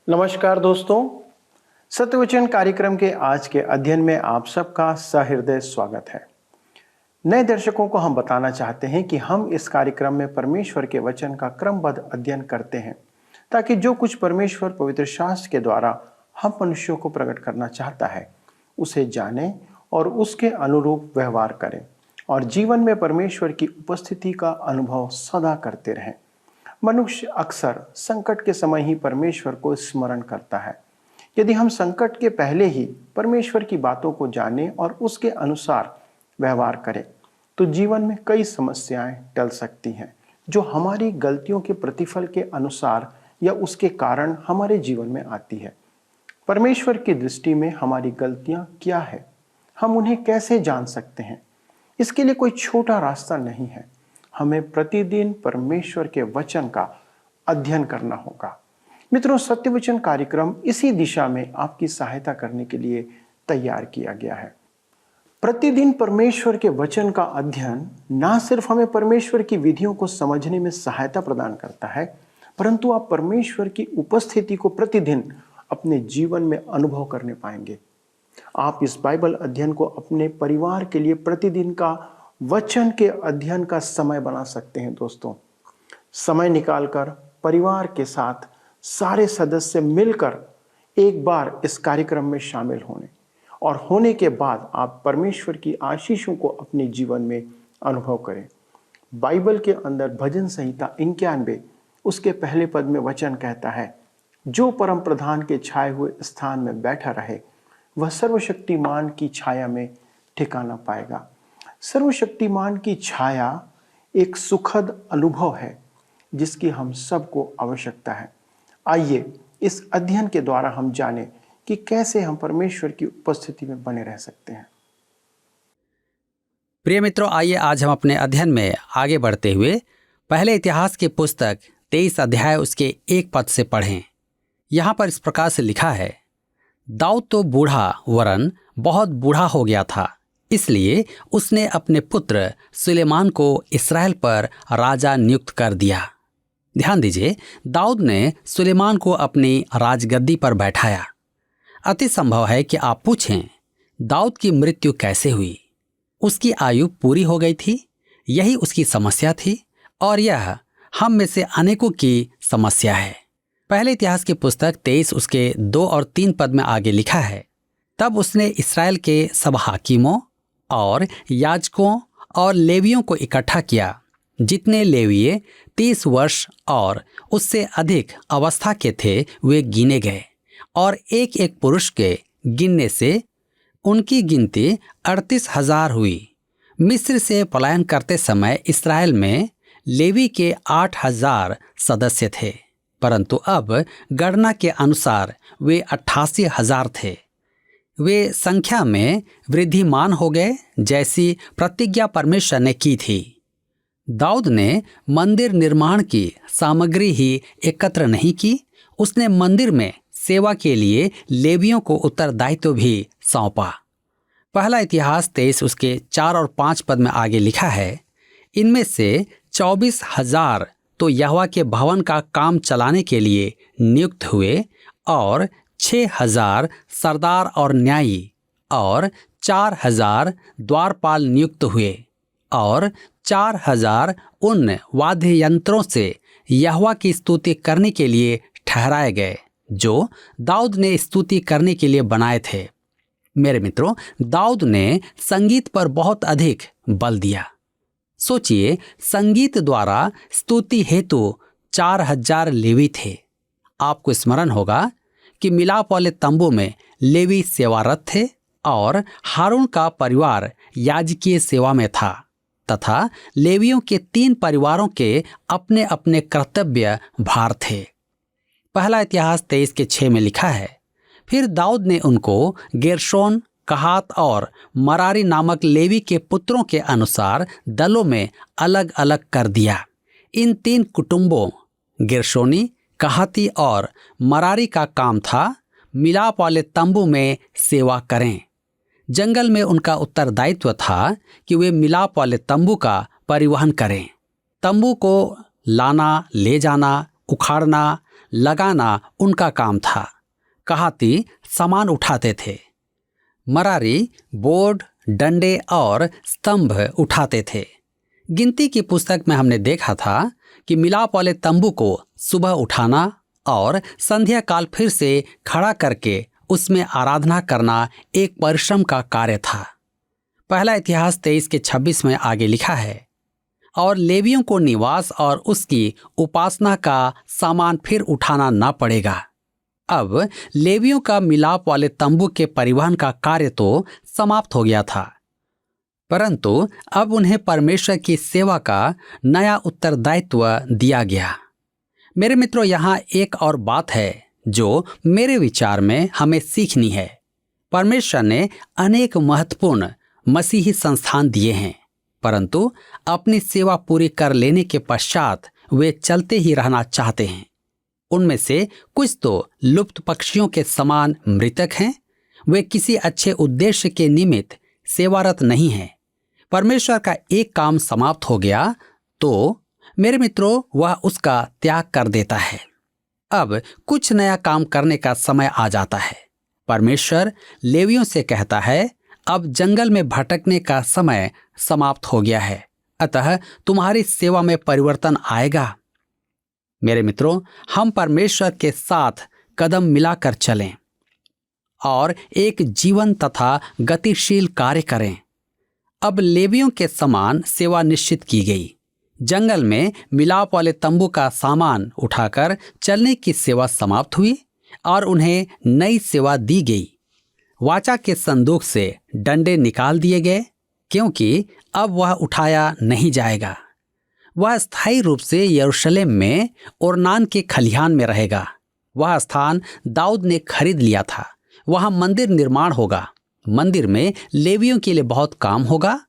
नमस्कार दोस्तों, सत्यवचन कार्यक्रम के आज के अध्ययन में आप सबका सहृदय स्वागत है। नए दर्शकों को हम बताना चाहते हैं कि हम इस कार्यक्रम में परमेश्वर के वचन का क्रमबद्ध अध्ययन करते हैं ताकि जो कुछ परमेश्वर पवित्र शास्त्र के द्वारा हम मनुष्यों को प्रकट करना चाहता है उसे जाने और उसके अनुरूप व्यवहार करें और जीवन में परमेश्वर की उपस्थिति का अनुभव सदा करते रहें। मनुष्य अक्सर संकट के समय ही परमेश्वर को स्मरण करता है। यदि हम संकट के पहले ही परमेश्वर की बातों को जानें और उसके अनुसार व्यवहार करें तो जीवन में कई समस्याएं टल सकती हैं जो हमारी गलतियों के प्रतिफल के अनुसार या उसके कारण हमारे जीवन में आती है। परमेश्वर की दृष्टि में हमारी गलतियां क्या है, हम उन्हें कैसे जान सकते हैं? इसके लिए कोई छोटा रास्ता नहीं है। हमें प्रतिदिन परमेश्वर के वचन का अध्ययन करना होगा। मित्रों, सत्यवचन कार्यक्रम इसी दिशा में आपकी सहायता करने के लिए तैयार किया गया है। प्रतिदिन परमेश्वर के वचन का अध्ययन ना सिर्फ हमें परमेश्वर की विधियों को समझने में सहायता प्रदान करता है, परंतु आप परमेश्वर की उपस्थिति को प्रतिदिन अपने जीवन में अनुभव करने पाएंगे। आप इस बाइबल अध्ययन को अपने परिवार के लिए प्रतिदिन का वचन के अध्ययन का समय बना सकते हैं। दोस्तों, समय निकालकर परिवार के साथ सारे सदस्य मिलकर एक बार इस कार्यक्रम में शामिल होने के बाद आप परमेश्वर की आशीषों को अपने जीवन में अनुभव करें। बाइबल के अंदर भजन संहिता 91 उसके पहले पद में वचन कहता है, जो परम प्रधान के छाए हुए स्थान में बैठा रहे वह सर्वशक्तिमान की छाया में ठिकाना पाएगा। सर्वशक्तिमान की छाया एक सुखद अनुभव है जिसकी हम सबको आवश्यकता है। आइए इस अध्ययन के द्वारा हम जानें कि कैसे हम परमेश्वर की उपस्थिति में बने रह सकते हैं। प्रिय मित्रों, आइए आज हम अपने अध्ययन में आगे बढ़ते हुए पहले इतिहास की पुस्तक 23 अध्याय उसके 1 पद से पढ़ें। यहाँ पर इस प्रकार से लिखा है, दाऊद तो बूढ़ा वरन बहुत बूढ़ा हो गया था, इसलिए उसने अपने पुत्र सुलेमान को इस्राएल पर राजा नियुक्त कर दिया। ध्यान दीजिए, दाऊद ने सुलेमान को अपनी राजगद्दी पर बैठाया। अति संभव है कि आप पूछें, दाऊद की मृत्यु कैसे हुई? उसकी आयु पूरी हो गई थी, यही उसकी समस्या थी और यह हम में से अनेकों की समस्या है। पहले इतिहास की पुस्तक 23 उसके 2 और 3 पद में आगे लिखा है, तब उसने इस्राएल के सब हाकिमों और याजकों और लेवियों को इकट्ठा किया। जितने लेवीय 30 वर्ष और उससे अधिक अवस्था के थे वे गिने गए और एक एक पुरुष के गिनने से उनकी गिनती 38,000 हुई। मिस्र से पलायन करते समय इस्राएल में लेवी के 8,000 सदस्य थे, परंतु अब गणना के अनुसार वे 88,000 थे। वे संख्या में वृद्धिमान हो गए जैसी प्रतिज्ञा परमेश्वर ने की थी। दाऊद ने मंदिर निर्माण की सामग्री ही एकत्र नहीं की, उसने मंदिर में सेवा के लिए लेवियों को उत्तरदायित्व भी सौंपा। पहला इतिहास 23 उसके 4 और 5 पद में आगे लिखा है, इनमें से 24,000 तो यहोवा के भवन का काम चलाने के लिए नियुक्त हुए और 6,000 सरदार और न्यायी और 4,000 द्वारपाल नियुक्त हुए और 4,000 उन वाद्य यंत्रों से यहोवा की स्तुति करने के लिए ठहराए गए जो दाऊद ने स्तुति करने के लिए बनाए थे। मेरे मित्रों, दाऊद ने संगीत पर बहुत अधिक बल दिया। सोचिए, संगीत द्वारा स्तुति हेतु 4,000 लेवी थे। आपको स्मरण होगा कि मिलाप वाले तंबू में लेवी सेवारत थे और हारून का परिवार याजकीय सेवा में था तथा लेवियों के 3 परिवारों के अपने अपने कर्तव्य भार थे। पहला इतिहास 23 के 6 में लिखा है, फिर दाऊद ने उनको गेर्शोन, कहात और मरारी नामक लेवी के पुत्रों के अनुसार दलों में अलग अलग कर दिया। इन 3 कुटुंबों गेर्शोनी, कहाती और मरारी का काम था मिलाप वाले तंबू में सेवा करें। जंगल में उनका उत्तरदायित्व था कि वे मिलाप वाले तंबू का परिवहन करें। तंबू को लाना ले जाना उखाड़ना, लगाना उनका काम था। कहाती सामान उठाते थे। मरारी बोर्ड, डंडे और स्तंभ उठाते थे। गिनती की पुस्तक में हमने देखा था कि मिलाप वाले तंबू को सुबह उठाना और संध्या काल फिर से खड़ा करके उसमें आराधना करना एक परिश्रम का कार्य था। पहला इतिहास 23:26 में आगे लिखा है, और लेवियों को निवास और उसकी उपासना का सामान फिर उठाना ना पड़ेगा। अब लेवियों का मिलाप वाले तंबू के परिवहन का कार्य तो समाप्त हो गया था, परंतु अब उन्हें परमेश्वर की सेवा का नया उत्तरदायित्व दिया गया। मेरे मित्रों, यहाँ एक और बात है जो मेरे विचार में हमें सीखनी है। परमेश्वर ने अनेक महत्वपूर्ण मसीही संस्थान दिए हैं, परंतु अपनी सेवा पूरी कर लेने के पश्चात वे चलते ही रहना चाहते हैं। उनमें से कुछ तो लुप्त पक्षियों के समान मृतक हैं। वे किसी अच्छे उद्देश्य के निमित्त सेवारत नहीं हैं। परमेश्वर का एक काम समाप्त हो गया तो मेरे मित्रों, वह उसका त्याग कर देता है। अब कुछ नया काम करने का समय आ जाता है। परमेश्वर लेवियों से कहता है, अब जंगल में भटकने का समय समाप्त हो गया है, अतः तुम्हारी सेवा में परिवर्तन आएगा। मेरे मित्रों, हम परमेश्वर के साथ कदम मिलाकर चलें और एक जीवन तथा गतिशील कार्य करें। अब लेवियों के समान सेवा निश्चित की गई। जंगल में मिलाप वाले तंबू का सामान उठाकर चलने की सेवा समाप्त हुई और उन्हें नई सेवा दी गई। वाचा के संदूक से डंडे निकाल दिए गए, क्योंकि अब वह उठाया नहीं जाएगा। वह स्थायी रूप से यरूशलेम में ओरनान के खलिहान में रहेगा। वह स्थान दाऊद ने खरीद लिया था। वहां मंदिर निर्माण होगा। मंदिर में लेवियों के लिए बहुत काम होगा।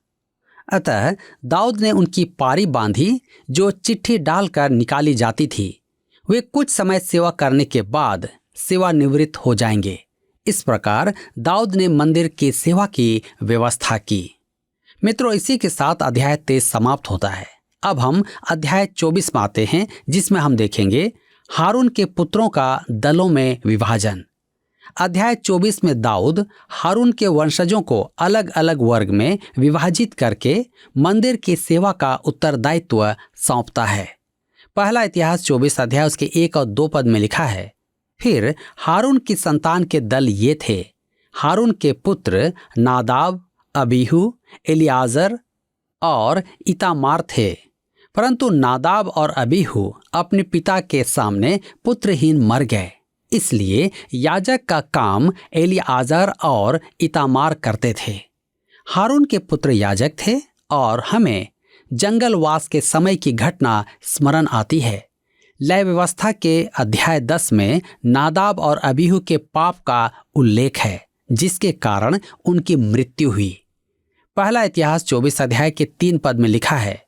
अतः दाऊद ने उनकी पारी बांधी जो चिट्ठी डालकर निकाली जाती थी। वे कुछ समय सेवा करने के बाद सेवानिवृत्त हो जाएंगे। इस प्रकार दाऊद ने मंदिर की सेवा की व्यवस्था की। मित्रों, इसी के साथ अध्याय 23 समाप्त होता है। अब हम अध्याय 24 में आते हैं, जिसमें हम देखेंगे हारून के पुत्रों का दलों में विभाजन। अध्याय 24 में दाऊद हारून के वंशजों को अलग अलग वर्ग में विभाजित करके मंदिर की सेवा का उत्तरदायित्व सौंपता है। पहला इतिहास 24 अध्याय उसके 1 और 2 पद में लिखा है, फिर हारून की संतान के दल ये थे। हारून के पुत्र नादाब, अबीहू, एलियाजर और इतामार थे। परंतु नादाब और अबीहू अपने पिता के सामने पुत्रहीन मर गए। इसलिए याजक का काम एलियाजर और इतामार करते थे। हारून के पुत्र याजक थे और हमें जंगलवास के समय की घटना स्मरण आती है। लय व्यवस्था के अध्याय 10 में नादाब और अबीहू के पाप का उल्लेख है, जिसके कारण उनकी मृत्यु हुई। पहला इतिहास 24 अध्याय के 3 पद में लिखा है,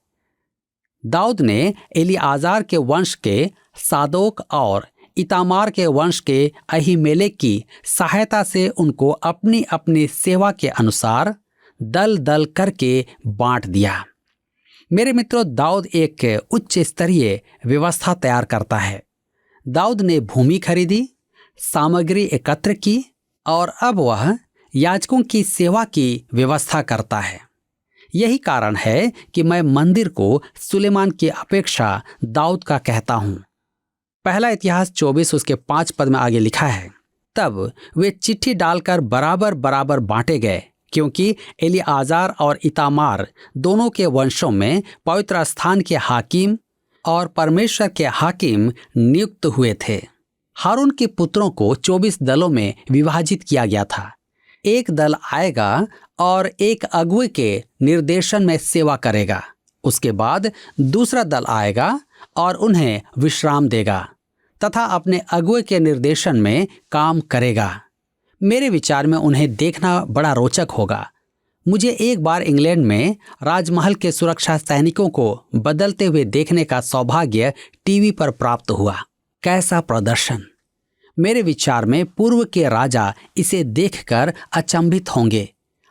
दाऊद ने एलियाजार के वंश के सादोक और इतामार के वंश के अहीमेलेक की सहायता से उनको अपनी अपनी सेवा के अनुसार दल दल करके बांट दिया। मेरे मित्रों, दाऊद एक उच्च स्तरीय व्यवस्था तैयार करता है। दाऊद ने भूमि खरीदी, सामग्री एकत्र की और अब वह याजकों की सेवा की व्यवस्था करता है। यही कारण है कि मैं मंदिर को सुलेमान की अपेक्षा दाऊद का कहता हूं। पहला इतिहास 24 उसके 5 पद में आगे लिखा है, तब वे चिट्ठी डालकर बराबर बराबर बांटे गए, क्योंकि एलियाजार और इतामार दोनों के वंशों में पवित्र स्थान के हाकिम और परमेश्वर के हाकिम नियुक्त हुए थे। हारून के पुत्रों को 24 दलों में विभाजित किया गया था। एक दल आएगा और एक अगुवे के निर्देशन में सेवा करेगा। उसके बाद दूसरा दल आएगा और उन्हें विश्राम देगा तथा अपने अगुवे के निर्देशन में काम करेगा। मेरे विचार में उन्हें देखना बड़ा रोचक होगा। मुझे एक बार इंग्लैंड में राजमहल के सुरक्षा सैनिकों को बदलते हुए देखने का सौभाग्य टीवी पर प्राप्त हुआ। कैसा प्रदर्शन! मेरे विचार में पूर्व के राजा इसे देखकर अचंभित होंगे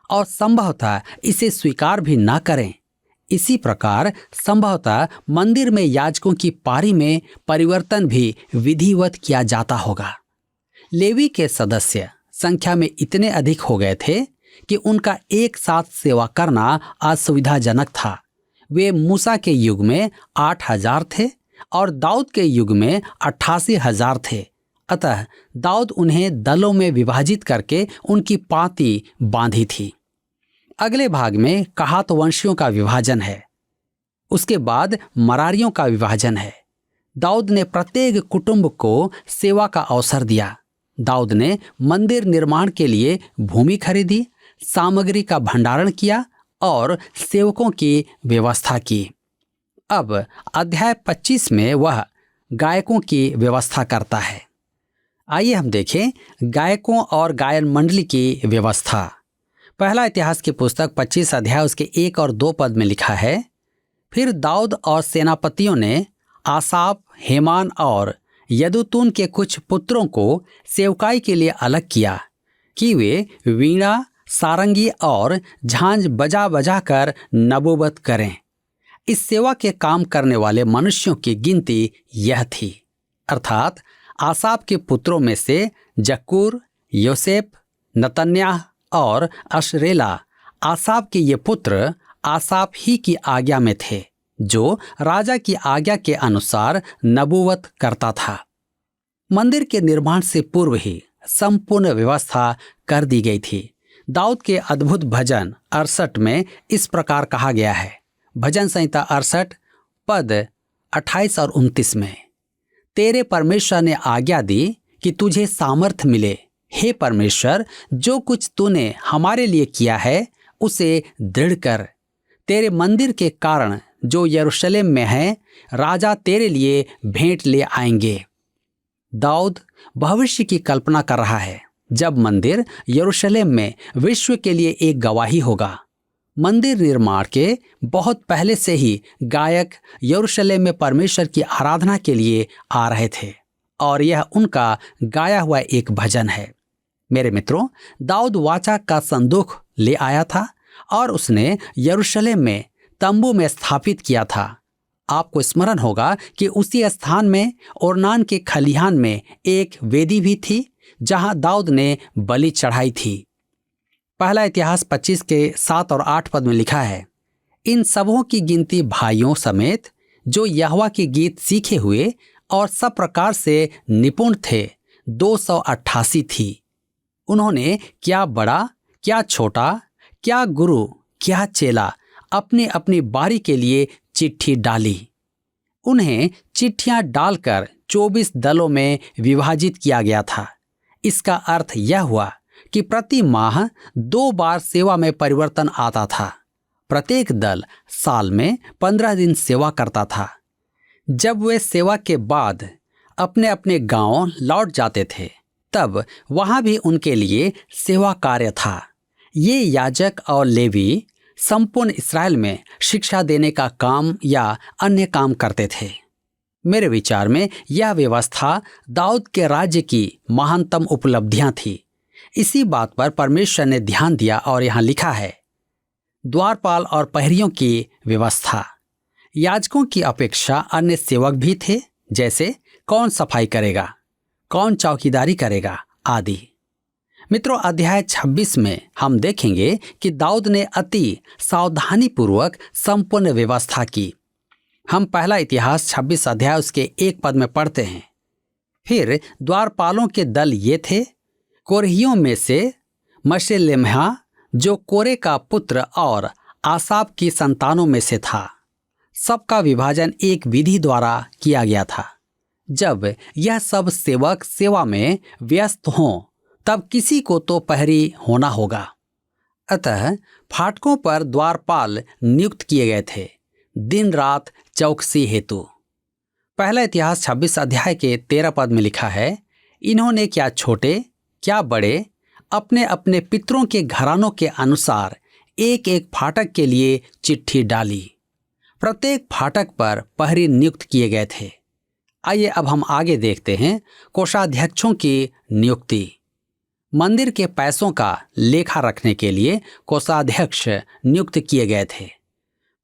और संभवतः इसे स्वीकार भी ना करें। इसी प्रकार संभवतः मंदिर में याजकों की पारी में परिवर्तन भी विधिवत किया जाता होगा। लेवी के सदस्य संख्या में इतने अधिक हो गए थे कि उनका एक साथ सेवा करना असुविधाजनक था। वे मूसा के युग में 8,000 थे और दाऊद के युग में 88,000 थे। अतः दाऊद उन्हें दलों में विभाजित करके उनकी पाँति बांधी थी। अगले भाग में कहात वंशियों का विभाजन है। उसके बाद मरारियों का विभाजन है। दाऊद ने प्रत्येक कुटुंब को सेवा का अवसर दिया। दाऊद ने मंदिर निर्माण के लिए भूमि खरीदी, सामग्री का भंडारण किया और सेवकों की व्यवस्था की। अब अध्याय 25 में वह गायकों की व्यवस्था करता है। आइए हम देखें गायकों और गायन मंडली की व्यवस्था। पहला इतिहास की पुस्तक 25 अध्याय उसके 1 और 2 पद में लिखा है, फिर दाऊद और सेनापतियों ने आसाफ, हेमान और यदुतून के कुछ पुत्रों को सेवकाई के लिए अलग किया कि वे वीणा, सारंगी और झांझ बजा बजा कर नबूवत करें। इस सेवा के काम करने वाले मनुष्यों की गिनती यह थी, अर्थात आसाफ के पुत्रों में से जक्कूर, योसेफ, नतन्याह और अशरेला। आसाफ के ये पुत्र आसाफ ही की आज्ञा में थे, जो राजा की आज्ञा के अनुसार नबूवत करता था। मंदिर के निर्माण से पूर्व ही संपूर्ण व्यवस्था कर दी गई थी। दाऊद के अद्भुत भजन 68 में इस प्रकार कहा गया है, भजन संहिता 68 पद 28 और 29 में, तेरे परमेश्वर ने आज्ञा दी कि तुझे सामर्थ मिले। हे परमेश्वर, जो कुछ तूने हमारे लिए किया है उसे दृढ़ कर। तेरे मंदिर के कारण जो यरूशलेम में है, राजा तेरे लिए भेंट ले आएंगे। दाऊद भविष्य की कल्पना कर रहा है, जब मंदिर यरूशलेम में विश्व के लिए एक गवाही होगा। मंदिर निर्माण के बहुत पहले से ही गायक यरूशलेम में परमेश्वर की आराधना के लिए आ रहे थे और यह उनका गाया हुआ एक भजन है। मेरे मित्रों, दाऊद वाचा का संदूक ले आया था और उसने यरूशलेम में तंबू में स्थापित किया था। आपको स्मरण होगा कि उसी स्थान में ओरनान के खलिहान में एक वेदी भी थी जहां दाऊद ने बलि चढ़ाई थी। पहला इतिहास 25 के 7 और 8 पद में लिखा है, इन सबों की गिनती भाइयों समेत जो यहोवा के गीत सीखे हुए और सब प्रकार से निपुण थे 288 थी। उन्होंने क्या बड़ा, क्या छोटा, क्या गुरु, क्या चेला अपनी अपनी बारी के लिए चिट्ठी डाली। उन्हें चिट्ठियां डालकर 24 दलों में विभाजित किया गया था। इसका अर्थ यह हुआ कि प्रति माह 2 बार सेवा में परिवर्तन आता था। प्रत्येक दल साल में 15 दिन सेवा करता था। जब वे सेवा के बाद अपने अपने गांव लौट जाते थे, तब वहां भी उनके लिए सेवा कार्य था। ये याजक और लेवी संपूर्ण इस्राएल में शिक्षा देने का काम या अन्य काम करते थे। मेरे विचार में यह व्यवस्था दाऊद के राज्य की महानतम उपलब्धियां थी। इसी बात पर परमेश्वर ने ध्यान दिया और यहाँ लिखा है, द्वारपाल और पहरियों की व्यवस्था। याजकों की अपेक्षा अन्य सेवक भी थे, जैसे कौन सफाई करेगा, कौन चौकीदारी करेगा आदि। मित्रों, अध्याय 26 में हम देखेंगे कि दाऊद ने अति सावधानी पूर्वक संपूर्ण व्यवस्था की। हम पहला इतिहास 26 अध्याय उसके 1 पद में पढ़ते हैं, फिर द्वारपालों के दल ये थे, कोरहियों में से मशेलेम्हा जो कोरे का पुत्र और आसाफ की संतानों में से था। सबका विभाजन एक विधि द्वारा किया गया था। जब यह सब सेवक सेवा में व्यस्त हों, तब किसी को तो पहरी होना होगा। अतः फाटकों पर द्वारपाल नियुक्त किए गए थे, दिन रात चौकसी हेतु। पहला इतिहास 26 अध्याय के 13 पद में लिखा है, इन्होंने क्या छोटे क्या बड़े अपने अपने पितरों के घरानों के अनुसार एक एक फाटक के लिए चिट्ठी डाली। प्रत्येक फाटक पर पहरी नियुक्त किए गए थे। आइए अब हम आगे देखते हैं कोषाध्यक्षों की नियुक्ति। मंदिर के पैसों का लेखा रखने के लिए कोषाध्यक्ष नियुक्त किए गए थे।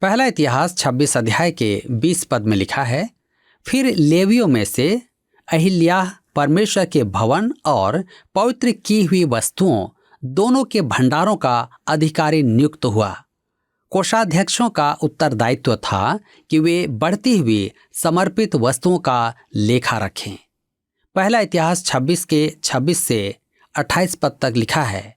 पहला इतिहास 26 अध्याय के 20 पद में लिखा है, फिर लेवियों में से अहिल्याह परमेश्वर के भवन और पवित्र की हुई वस्तुओं दोनों के भंडारों का अधिकारी नियुक्त हुआ। कोषाध्यक्षों का उत्तरदायित्व था कि वे बढ़ती हुई समर्पित वस्तुओं का लेखा रखें। पहला इतिहास 26 के 26 से 28 पद तक लिखा है,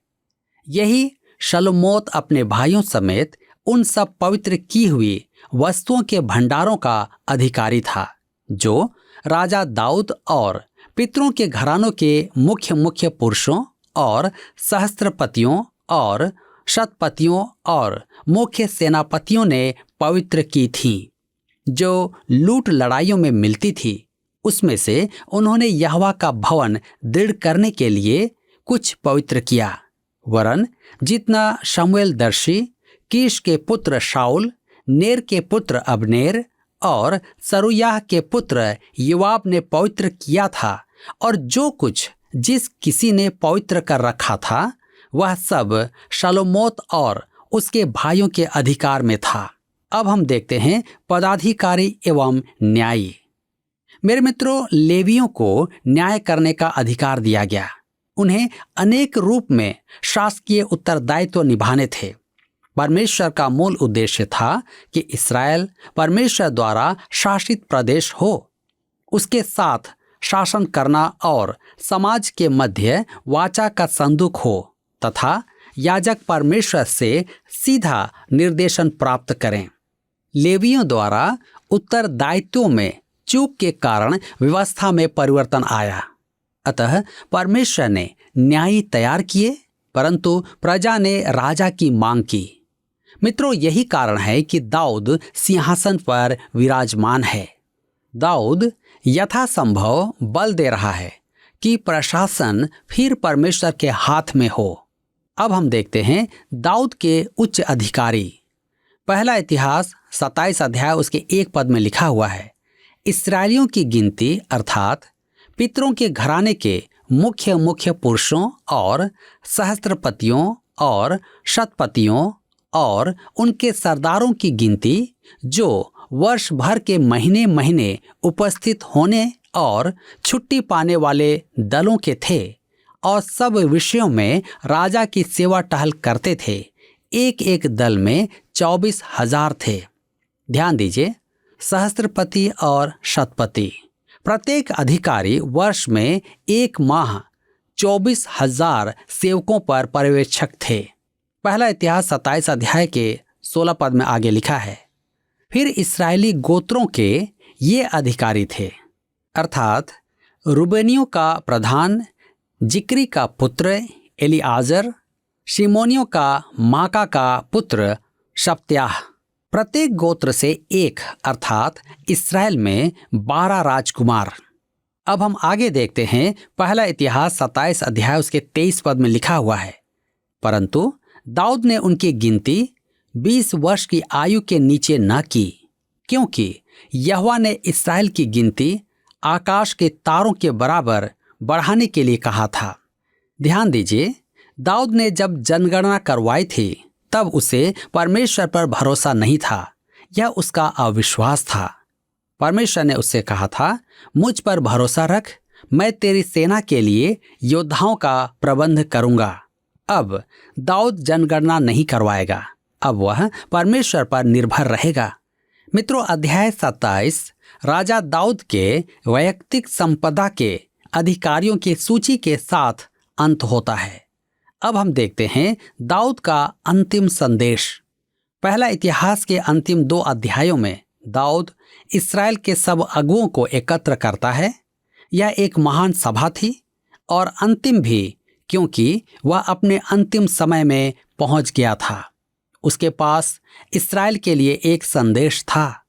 यही शलोमोत अपने भाइयों समेत उन सब पवित्र की हुई वस्तुओं के भंडारों का अधिकारी था जो राजा दाऊद और पितरों के घरानों के मुख्य मुख्य पुरुषों और सहस्त्रपतियों और शतपतियों और मुख्य सेनापतियों ने पवित्र की थी, जो लूट लड़ाइयों में मिलती थी। उसमें से उन्होंने यहोवा का भवन दृढ़ करने के लिए कुछ पवित्र किया, वरन जितना शमूएल दर्शी, कीश के पुत्र शाऊल, नेर के पुत्र अबनेर और सरूयाह के पुत्र योआब ने पवित्र किया था, और जो कुछ जिस किसी ने पवित्र कर रखा था वह सब शलोमोत और उसके भाइयों के अधिकार में था। अब हम देखते हैं पदाधिकारी एवं न्यायी। मेरे मित्रों, लेवियों को न्याय करने का अधिकार दिया गया। उन्हें अनेक रूप में शासकीय उत्तरदायित्व निभाने थे। परमेश्वर का मूल उद्देश्य था कि इस्राएल परमेश्वर द्वारा शासित प्रदेश हो, उसके साथ शासन करना और समाज के मध्य वाचा का संदूक हो तथा याजक परमेश्वर से सीधा निर्देशन प्राप्त करें। लेवियों द्वारा उत्तरदायित्वों में चूक के कारण व्यवस्था में परिवर्तन आया। अतः परमेश्वर ने न्यायी तैयार किए, परंतु प्रजा ने राजा की मांग की। मित्रों, यही कारण है कि दाऊद सिंहासन पर विराजमान है। दाऊद यथासंभव बल दे रहा है कि प्रशासन फिर परमेश्वर के हाथ में हो। अब हम देखते हैं दाऊद के उच्च अधिकारी। पहला इतिहास 27 अध्याय उसके 1 पद में लिखा हुआ है, इस्राएलियों की गिनती अर्थात पितरों के घराने के मुख्य मुख्य पुरुषों और सहस्त्रपतियों और शतपतियों और उनके सरदारों की गिनती जो वर्ष भर के महीने महीने उपस्थित होने और छुट्टी पाने वाले दलों के थे और सब विषयों में राजा की सेवा टहल करते थे, एक एक दल में 24,000 थे। ध्यान दीजिए, सहस्त्रपति और शतपति, प्रत्येक अधिकारी वर्ष में 1 माह 24,000 सेवकों पर पर्यवेक्षक थे। पहला इतिहास 27 अध्याय के 16 पद में आगे लिखा है, फिर इस्राएली गोत्रों के ये अधिकारी थे, अर्थात रूबेनियों का प्रधान जिक्री का पुत्र एलिआजर, शिमोनियों का माका का पुत्र शप्त्याह। प्रत्येक गोत्र से एक, अर्थात इस्राएल में 12 राजकुमार। अब हम आगे देखते हैं, पहला इतिहास 27 अध्याय उसके 23 पद में लिखा हुआ है, परंतु दाऊद ने उनकी गिनती 20 वर्ष की आयु के नीचे न की, क्योंकि यहोवा ने इस्राएल की गिनती आकाश के तारों के बराबर बढ़ाने के लिए कहा था। ध्यान दीजिए, दाऊद ने जब जनगणना करवाई थी तब उसे परमेश्वर पर भरोसा नहीं था, यह उसका अविश्वास था। परमेश्वर ने उससे कहा था, मुझ पर भरोसा रख, मैं तेरी सेना के लिए योद्धाओं का प्रबंध करूंगा। अब दाऊद जनगणना नहीं करवाएगा, अब वह परमेश्वर पर निर्भर रहेगा। मित्रों, अध्याय 27 राजा दाऊद के वैयक्तिक संपदा के अधिकारियों की सूची के साथ अंत होता है। अब हम देखते हैं दाऊद का अंतिम संदेश। पहला इतिहास के अंतिम 2 अध्यायों में दाऊद इस्राएल के सब अगुओं को एकत्र करता है। यह एक महान सभा थी और अंतिम भी, क्योंकि वह अपने अंतिम समय में पहुंच गया था। उसके पास इस्राएल के लिए एक संदेश था,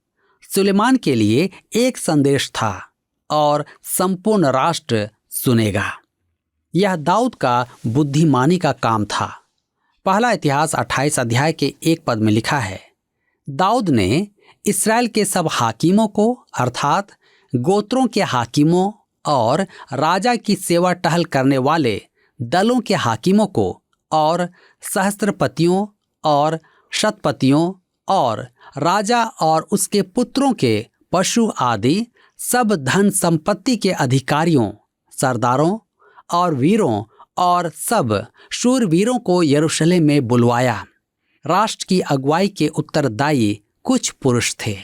सुलेमान के लिए एक संदेश था और संपूर्ण राष्ट्र सुनेगा। यह दाऊद का बुद्धिमानी का काम था। पहला इतिहास 28 अध्याय के 1 पद में लिखा है, दाऊद ने इस्राएल के सब हाकिमों को, अर्थात गोत्रों के हाकिमों और राजा की सेवा टहल करने वाले दलों के हाकिमों को और सहस्त्रपतियों और शतपतियों और राजा और उसके पुत्रों के पशु आदि सब धन संपत्ति के अधिकारियों, सरदारों और वीरों और सब शूरवीरों को यरूशलेम में बुलवाया। राष्ट्र की अगुवाई के उत्तरदायी कुछ पुरुष थे।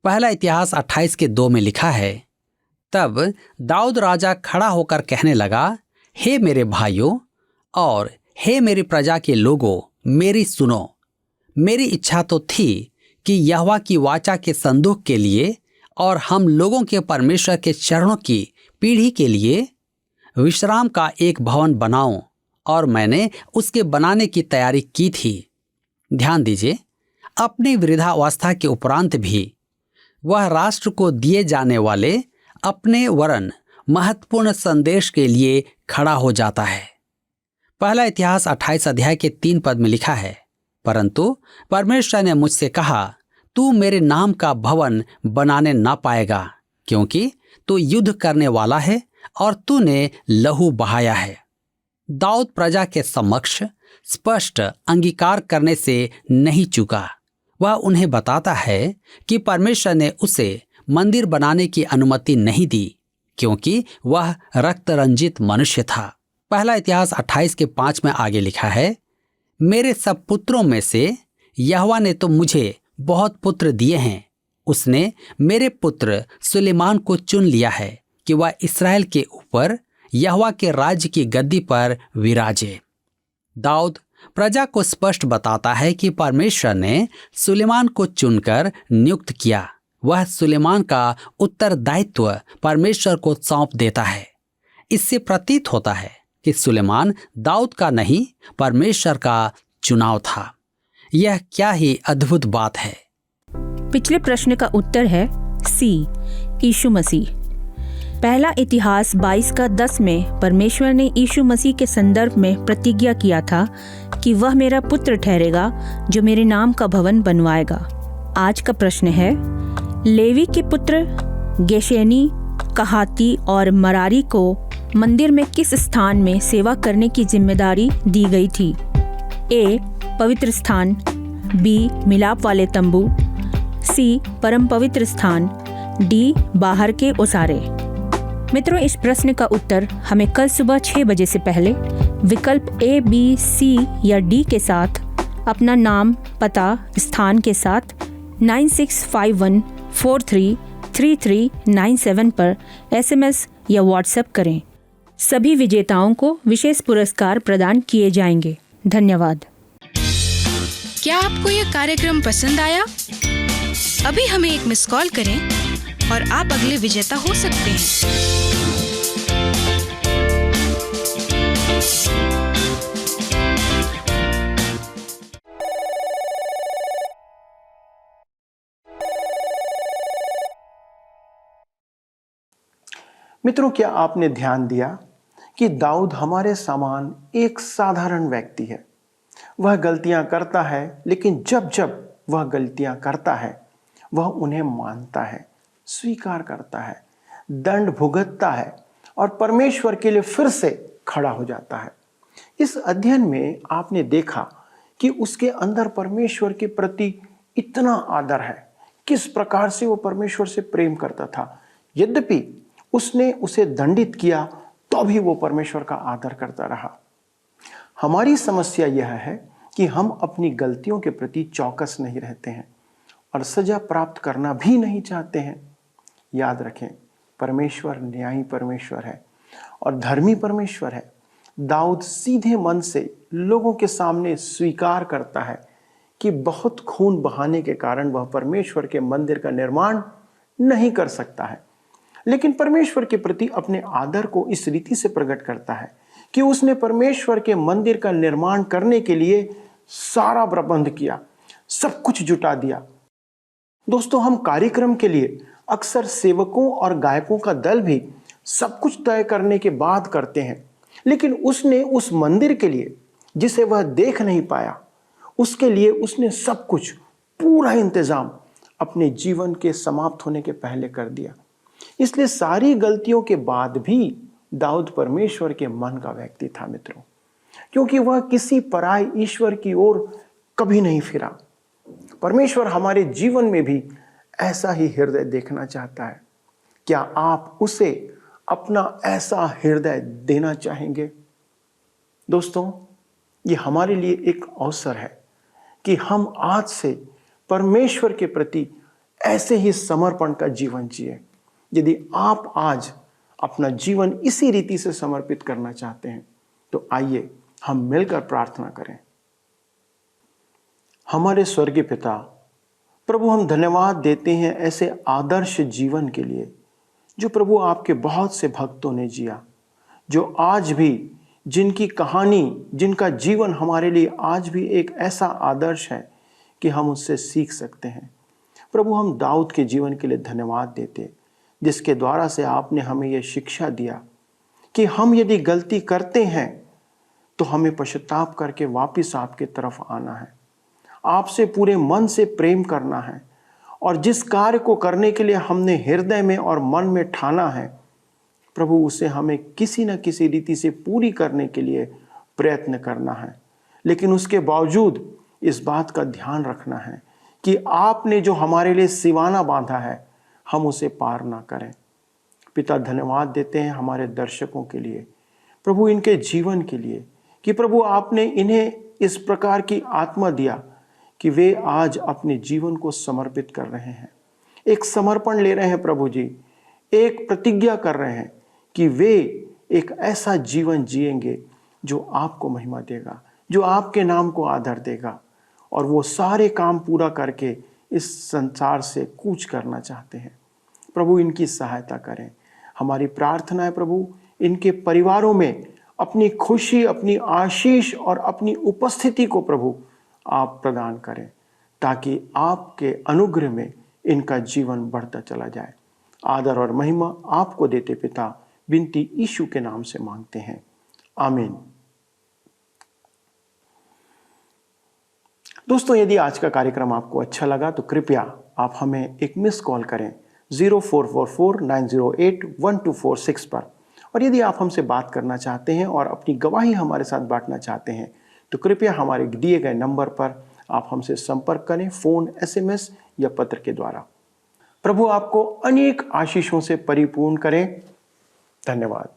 पहला इतिहास 28:2 में लिखा है, तब दाऊद राजा खड़ा होकर कहने लगा, हे मेरे भाइयों और हे मेरी प्रजा के लोगों, मेरी सुनो। मेरी इच्छा तो थी कि यहोवा की वाचा के संदूक के लिए और हम लोगों के परमेश्वर के चरणों की पीढ़ी के लिए विश्राम का एक भवन बनाऊं, और मैंने उसके बनाने की तैयारी की थी। ध्यान दीजिए, अपनी वृद्धावस्था के उपरांत भी वह राष्ट्र को दिए जाने वाले अपने वरन महत्वपूर्ण संदेश के लिए खड़ा हो जाता है। पहला इतिहास 28:3 में लिखा है, परंतु परमेश्वर ने मुझसे कहा, तू मेरे नाम का भवन बनाने ना पाएगा, क्योंकि तू युद्ध करने वाला है और तूने लहू बहाया है। दाऊद प्रजा के समक्ष स्पष्ट अंगीकार करने से नहीं चूका। वह उन्हें बताता है कि परमेश्वर ने उसे मंदिर बनाने की अनुमति नहीं दी, क्योंकि वह रक्त रंजित मनुष्य था। पहला इतिहास 28:5 में आगे लिखा है, मेरे सब पुत्रों में से यहोवा ने तो मुझे बहुत पुत्र दिए हैं। उसने मेरे पुत्र सुलेमान को चुन लिया है कि वह इस्राएल के ऊपर यहोवा के राज्य की गद्दी पर विराजे। दाऊद प्रजा को स्पष्ट बताता है कि परमेश्वर ने सुलेमान को चुनकर नियुक्त किया। वह सुलेमान का उत्तरदायित्व परमेश्वर को सौंप देता है। इससे प्रतीत होता है कि सुलेमान दाऊद का नहीं, परमेश्वर का चुनाव था। यह क्या ही अद्भुत बात है। पिछले प्रश्न का उत्तर है सी, यीशु मसीह। पहला इतिहास 22:10 में परमेश्वर ने यीशु मसीह के संदर्भ में प्रतिज्ञा किया था कि वह मेरा पुत्र ठहरेगा जो मेरे नाम का भवन बनवाएगा। आज का प्रश्न है, लेवी के पुत्र गेशेनी, कहाती और मरारी को मंदिर में किस स्थान में सेवा करने की जिम्मेदारी दी गई थी? ए, पवित्र स्थान, बी, मिलाप वाले तंबू, सी, परम पवित्र स्थान, डी, बाहर के ओसारे। मित्रों, इस प्रश्न का उत्तर हमें कल सुबह 6 बजे से पहले विकल्प ए, बी, सी या डी के साथ अपना नाम, पता, स्थान के साथ 9651433397 पर SMS या व्हाट्सएप करें। सभी विजेताओं को विशेष पुरस्कार प्रदान किए जाएंगे। धन्यवाद। क्या आपको यह कार्यक्रम पसंद आया? अभी हमें एक मिस कॉल करें और आप अगले विजेता हो सकते हैं। मित्रों, क्या आपने ध्यान दिया कि दाऊद हमारे समान एक साधारण व्यक्ति है। वह गलतियां करता है, लेकिन जब जब वह गलतियां करता है वह उन्हें मानता है, स्वीकार करता है, दंड भुगतता है और परमेश्वर के लिए फिर से खड़ा हो जाता है। इस अध्ययन में आपने देखा कि उसके अंदर परमेश्वर के प्रति इतना आदर है, किस प्रकार से वो परमेश्वर से प्रेम करता था। यद्यपि उसने उसे दंडित किया तो भी वो परमेश्वर का आदर करता रहा। हमारी समस्या यह है कि हम अपनी गलतियों के प्रति चौकस नहीं रहते हैं और सजा प्राप्त करना भी नहीं चाहते हैं। याद रखें, परमेश्वर न्यायी परमेश्वर है और धर्मी परमेश्वर है। दाऊद सीधे मन से लोगों के सामने स्वीकार करता है कि बहुत खून बहाने के कारण वह परमेश्वर के मंदिर का निर्माण नहीं कर सकता है, लेकिन परमेश्वर के प्रति अपने आदर को इस रीति से प्रकट करता है कि उसने परमेश्वर के मंदिर का निर्माण करने के लिए सारा प्रबंध किया, सब कुछ जुटा दिया। दोस्तों, हम कार्यक्रम के लिए अक्सर सेवकों और गायकों का दल भी सब कुछ तय करने के बाद करते हैं, लेकिन उसने उस मंदिर के लिए जिसे वह देख नहीं पाया, उसके लिए उसने सब कुछ, पूरा इंतजाम अपने जीवन के समाप्त होने के पहले कर दिया। इसलिए सारी गलतियों के बाद भी दाऊद परमेश्वर के मन का व्यक्ति था मित्रों, क्योंकि वह किसी पराये ईश्वर की ओर कभी नहीं फिरा। परमेश्वर हमारे जीवन में भी ऐसा ही हृदय देखना चाहता है। क्या आप उसे अपना ऐसा हृदय देना चाहेंगे? दोस्तों, ये हमारे लिए एक अवसर है कि हम आज से परमेश्वर के प्रति ऐसे ही समर्पण का जीवन जिए। यदि आप आज अपना जीवन इसी रीति से समर्पित करना चाहते हैं तो आइए हम मिलकर प्रार्थना करें। हमारे स्वर्गीय पिता, प्रभु, हम धन्यवाद देते हैं ऐसे आदर्श जीवन के लिए जो प्रभु आपके बहुत से भक्तों ने जिया, जो आज भी जिनकी कहानी, जिनका जीवन हमारे लिए आज भी एक ऐसा आदर्श है कि हम उससे सीख सकते हैं। प्रभु, हम दाऊद के जीवन के लिए धन्यवाद देते, जिसके द्वारा से आपने हमें यह शिक्षा दिया कि हम यदि गलती करते हैं तो हमें पश्चाताप करके वापस आपके तरफ आना है, आपसे पूरे मन से प्रेम करना है, और जिस कार्य को करने के लिए हमने हृदय में और मन में ठाना है प्रभु, उसे हमें किसी न किसी रीति से पूरी करने के लिए प्रयत्न करना है। लेकिन उसके बावजूद इस बात का ध्यान रखना है कि आपने जो हमारे लिए सिवाना बांधा है हम उसे पार ना करें। पिता, धन्यवाद देते हैं हमारे दर्शकों के लिए, प्रभु, इनके जीवन के लिए, कि प्रभु आपने इन्हें इस प्रकार की आत्मा दिया कि वे आज अपने जीवन को समर्पित कर रहे हैं, एक समर्पण ले रहे हैं प्रभु जी, एक प्रतिज्ञा कर रहे हैं कि वे एक ऐसा जीवन जिएंगे जो आपको महिमा देगा, जो आपके नाम को आदर देगा, और वो सारे काम पूरा करके इस संसार से कूच करना चाहते हैं। प्रभु, इनकी सहायता करें। हमारी प्रार्थना है प्रभु, इनके परिवारों में अपनी खुशी, अपनी आशीष और अपनी उपस्थिति को प्रभु आप प्रदान करें, ताकि आपके अनुग्रह में इनका जीवन बढ़ता चला जाए। आदर और महिमा आपको देते पिता, विनती यीशु के नाम से मांगते हैं, आमीन। दोस्तों, यदि आज का कार्यक्रम आपको अच्छा लगा तो कृपया आप हमें एक मिस कॉल करें 0444-908-1246 पर। और यदि आप हमसे बात करना चाहते हैं और अपनी गवाही हमारे साथ बांटना चाहते हैं तो कृपया हमारे दिए गए नंबर पर आप हमसे संपर्क करें, फ़ोन, SMS या पत्र के द्वारा। प्रभु आपको अनेक आशीषों से परिपूर्ण करें। धन्यवाद।